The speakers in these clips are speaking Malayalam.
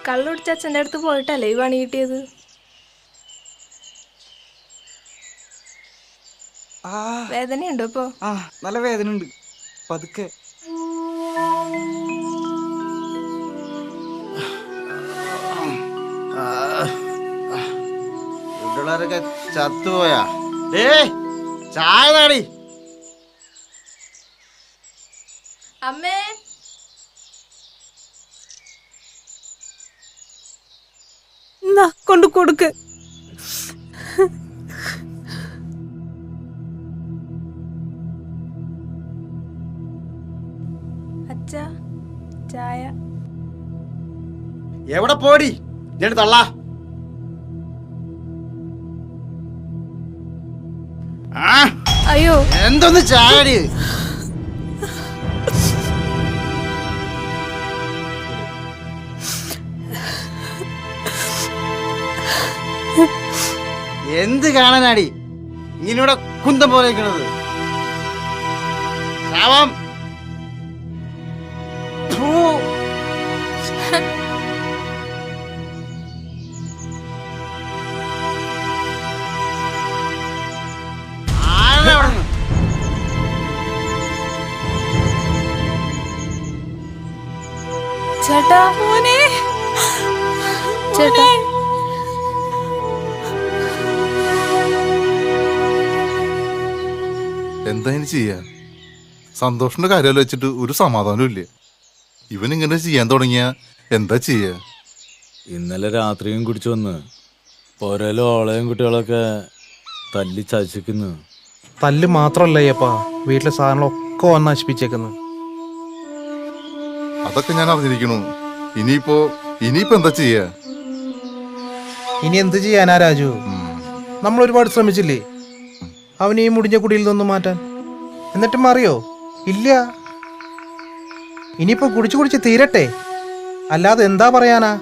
കള്ളുടിച്ച അച്ഛൻ്റെ അടുത്ത് പോയിട്ടല്ലേ ഈ പണി കിട്ടിയത്? വേദനയുണ്ടോ ഇപ്പോ? നല്ല വേദന ഉണ്ട്. പതുക്കെ. വീട്ടുകാരൊക്കെ ചത്തുപോയാ? ചായ താടി. അമ്മേ, കൊണ്ട് കൊടുക്ക്. അച്ഛാ ചായ. എവിടെ പോടി ഞാൻ തള്ള? അയ്യോ, എന്തൊന്ന് ചായടി. എന്ത് കാണാനാടി ഇങ്ങനെയുടെ കുന്തം പോലെ ഇരിക്കണത്? ശാപം. ചേട്ടാ, മോനെ, ചേട്ടാ. എന്താ ഇനി ചെയ്യാ? സന്തോഷിന്റെ കാര്യം വെച്ചിട്ട് ഒരു സമാധാനവും ഇല്ല. ഇവനിങ്ങനെ ചെയ്യാൻ തുടങ്ങിയ എന്താ ചെയ്യാ? ഇന്നലെ രാത്രിയും കുടിച്ചു വന്ന് പോരല്ലോ ഓളയും കുട്ടികളൊക്കെ തല്ലി ചതിച്ചിരിക്കുന്നു. തല്ല് മാത്രല്ല അയ്യപ്പാ, വീട്ടിലെ സാധനങ്ങളൊക്കെ വന്ന് നശിപ്പിച്ചേക്കുന്നു. അതൊക്കെ ഞാൻ അറിഞ്ഞിരിക്കണു. ഇനിയിപ്പോ എന്താ ചെയ്യാ? ഇനി എന്ത് ചെയ്യാനാ രാജു? നമ്മൾ ഒരുപാട് ശ്രമിച്ചില്ലേ അവനെ ഈ മുടിഞ്ഞ കുടിയിൽ നിന്നും മാറ്റാൻ. എന്നിട്ടും അറിയോ? ഇല്ല. ഇനിയിപ്പോ കുടിച്ച് തീരട്ടെ, അല്ലാതെ എന്താ പറയാനാ?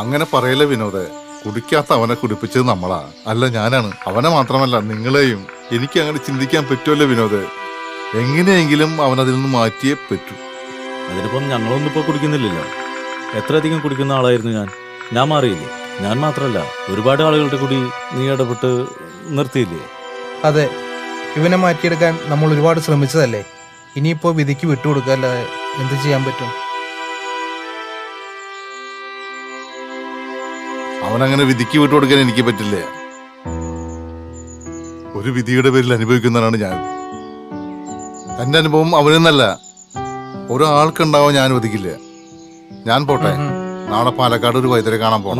അങ്ങനെ പറയല്ലേ വിനോദേ. കുടിക്കാത്ത അവനെ കുടിപ്പിച്ചത് നമ്മളാ, അല്ല ഞാനാണ്. അവനെ മാത്രമല്ല നിങ്ങളെയും. എനിക്ക് അങ്ങനെ ചിന്തിക്കാൻ പറ്റുമല്ലോ വിനോദേ. എങ്ങനെയെങ്കിലും അവനതിൽ നിന്ന് മാറ്റിയേ പറ്റൂ. അതിനിപ്പം ഞങ്ങളൊന്നും ഇപ്പോൾ കുടിക്കുന്നില്ലല്ലോ. എത്ര അധികം കുടിക്കുന്ന ആളായിരുന്നു ഞാൻ മാറിയില്ലേ? ഞാൻ മാത്രമല്ല, ഒരുപാട് ആളുകളുടെ കൂടി നീ ഇടപെട്ട് നിർത്തിയില്ലേ? അതെ, ഇവനെ മാറ്റിയെടുക്കാൻ നമ്മൾ ഒരുപാട് ശ്രമിച്ചതല്ലേ. ഇനിയിപ്പോ വിധിക്ക് വിട്ടുകൊടുക്കല്ലാതെ എന്ത് ചെയ്യാൻ പറ്റും? അവനങ്ങനെ വിധിക്ക് വിട്ടുകൊടുക്കാൻ എനിക്ക് പറ്റില്ല. ഒരു വിധിയുടെ പേരിൽ അനുഭവിക്കുന്നവനാണ് ഞാൻ. എന്റെ അനുഭവം അവനെന്നല്ല, ഒരാൾക്കുണ്ടാവാൻ ഞാൻ ഒതുക്കില്ല. ഞാൻ പോട്ടെ. നാളെ പാലക്കാട് ഒരു വൈദ്യരെ കാണാൻ പോകണം.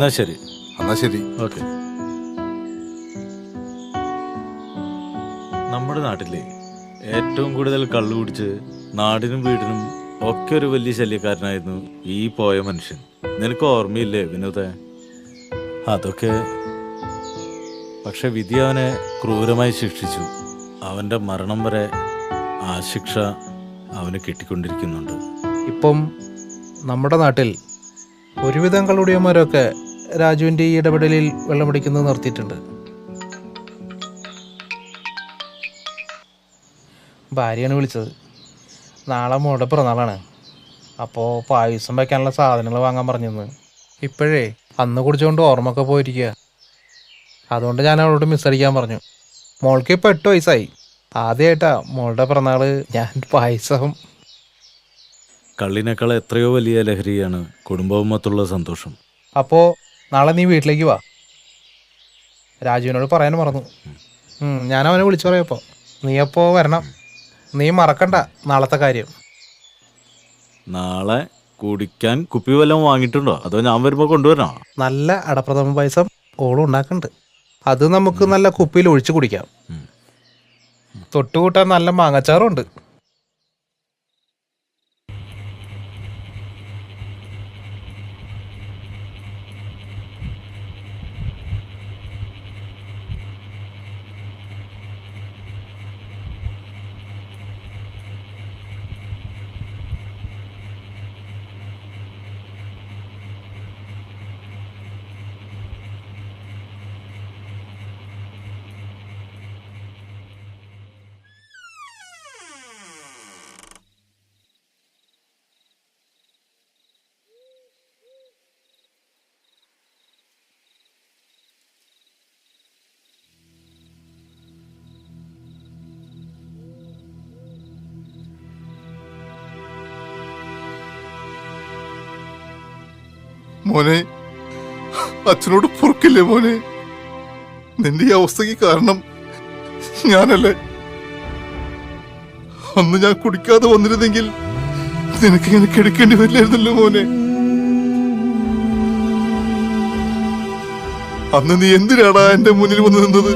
എന്നാ ശരി. ഓക്കെ. നമ്മുടെ നാട്ടിലെ ഏറ്റവും കൂടുതൽ കള്ളു കുടിച്ച് നാടിനും വീടിനും ഒക്കെ ഒരു വലിയ ശല്യക്കാരനായിരുന്നു ഈ പോയ മനുഷ്യൻ. നിനക്ക് ഓർമ്മയില്ലേ വിനോദേ? അതൊക്കെ പക്ഷെ വിധി അവനെ ക്രൂരമായി ശിക്ഷിച്ചു. അവൻ്റെ മരണം വരെ ആ ശിക്ഷ അവന് കിട്ടിക്കൊണ്ടിരിക്കുന്നുണ്ട്. ഇപ്പം നമ്മുടെ നാട്ടിൽ ഒരുവിധം കള്ളുടിയന്മാരൊക്കെ രാജുവിൻ്റെ ഈ ഇടപെടലിൽ വെള്ളമടിക്കുന്നത് നിർത്തിയിട്ടുണ്ട്. ഭാര്യയാണ് വിളിച്ചത്. നാളെ മോളുടെ പിറന്നാളാണ്. അപ്പോൾ പായസം വയ്ക്കാനുള്ള സാധനങ്ങൾ വാങ്ങാൻ പറഞ്ഞിരുന്നു. ഇപ്പോഴേ അന്ന് കുടിച്ചുകൊണ്ട് ഓർമ്മയൊക്കെ പോയിരിക്കുക. അതുകൊണ്ട് ഞാൻ അവളോട് മിസ്സടിക്കാൻ പറഞ്ഞു. മോൾക്ക് ഇപ്പോൾ 8 വയസ്സായി. ആദ്യമായിട്ടാ മോളുടെ പിറന്നാള് ഞാൻ പായസം. കള്ളിനേക്കാൾ എത്രയോ വലിയ ലഹരിയാണ് കുടുംബവും മൊത്തമുള്ള സന്തോഷം. അപ്പോൾ നാളെ നീ വീട്ടിലേക്ക് വാ. രാജുവിനോട് പറയാൻ മറന്നു. ഞാൻ അവനെ വിളിച്ചു പറയപ്പോൾ നീ അപ്പോൾ വരണം. നീ മറക്കണ്ട നാളത്തെ കാര്യം. നാളെ കുടിക്കാൻ കുപ്പി വല്ലതും വാങ്ങിയിട്ടുണ്ടോ, അതോ ഞാൻ വരുമ്പോൾ കൊണ്ടുവരണോ? നല്ല അടപ്രഥമ പായസം ഓളും ഉണ്ടാക്കുന്നുണ്ട്. അത് നമുക്ക് നല്ല കുപ്പിയിൽ ഒഴിച്ചു കുടിക്കാം. തൊട്ടുകൂട്ടാൻ നല്ല മാങ്ങച്ചാറുണ്ട്. മോനെ, അച്ഛനോട് പൊറുക്കില്ലേ മോനെ? നിന്റെ ഈ അവസ്ഥയ്ക്ക് കാരണം ഞാനല്ലേ? അന്ന് ഞാൻ കുടിക്കാതെ വന്നിരുന്നെങ്കിൽ നിനക്ക് ഇങ്ങനെ കിടക്കേണ്ടി വരില്ലായിരുന്നല്ലോ മോനെ. അന്ന് നീ എന്തിനാടാ എന്റെ മുന്നിൽ വന്ന് നിന്നത്?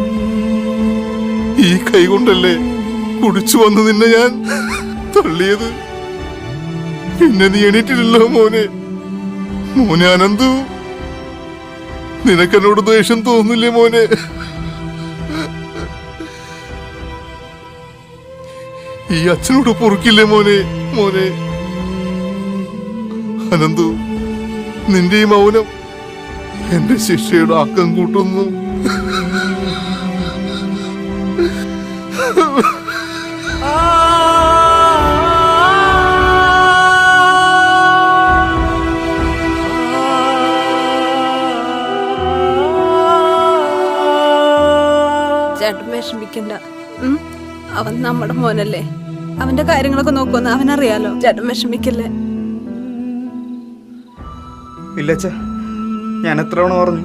ഈ കൈ കൊണ്ടല്ലേ കുടിച്ചു വന്ന് നിന്നെ ഞാൻ തള്ളിയത്. പിന്നെ നീ എണീറ്റില്ലല്ലോ മോനെ. മോനെ അനന്തു, നിനക്കെന്നോട് ദേഷ്യം തോന്നില്ലേ മോനെ? ഈ അച്ഛനോട് പൊറുക്കില്ലേ മോനെ? മോനെ അനന്തു, നിന്റെ ഈ മൗനം എന്റെ ശിക്ഷയുടെ ആക്കം കൂട്ടുന്നു. ചേട്ടൻ വിഷമിക്കണ്ട. അവൻ നമ്മുടെ മോനല്ലേ, അവന്റെ കാര്യങ്ങളൊക്കെ നോക്കുമെന്ന് അവനറിയാലോ. ചേട്ടൻ വിഷമിക്കല്ലേ. ഇല്ല അച്ഛ, ഞാൻ എത്ര തവണ പറഞ്ഞു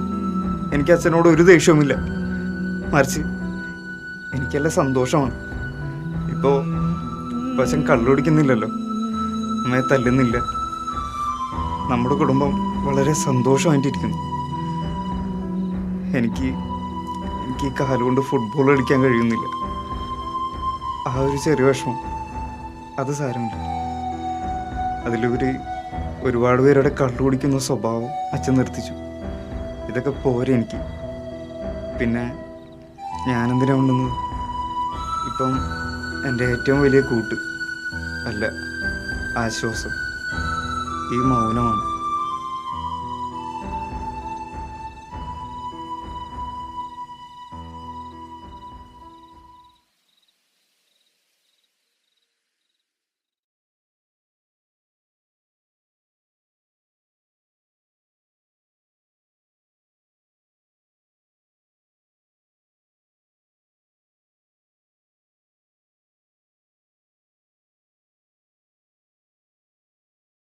എനിക്ക് അച്ഛനോട് ഒരു ദേഷ്യവുമില്ല. മറിച്ച് എനിക്കെല്ലാം സന്തോഷമാണ്. ഇപ്പോൾ അച്ഛൻ കള്ളുടിക്കുന്നില്ലല്ലോ, അമ്മയെ തല്ലുന്നില്ല. നമ്മുടെ കുടുംബം വളരെ സന്തോഷമായിട്ടിരിക്കുന്നു. എനിക്ക് ഈ കാലുകൊണ്ട് ഫുട്ബോൾ കളിക്കാൻ കഴിയുന്നില്ല. ആ ഒരു ചെറിയ വിഷമം, അത് സാരമില്ല. അതിലുപരി ഒരുപാട് പേരുടെ കള്ളു കുടിക്കുന്ന സ്വഭാവം അച്ഛൻ നിർത്തിച്ചു. ഇതൊക്കെ പോരെ എനിക്ക്. പിന്നെ ഞാനെന്തിനാ ഉണ്ടെന്നത്? ഇപ്പം എൻ്റെ ഏറ്റവും വലിയ കൂട്ട് അല്ല, ആശ്വാസം ഈ മൗനമാണ്.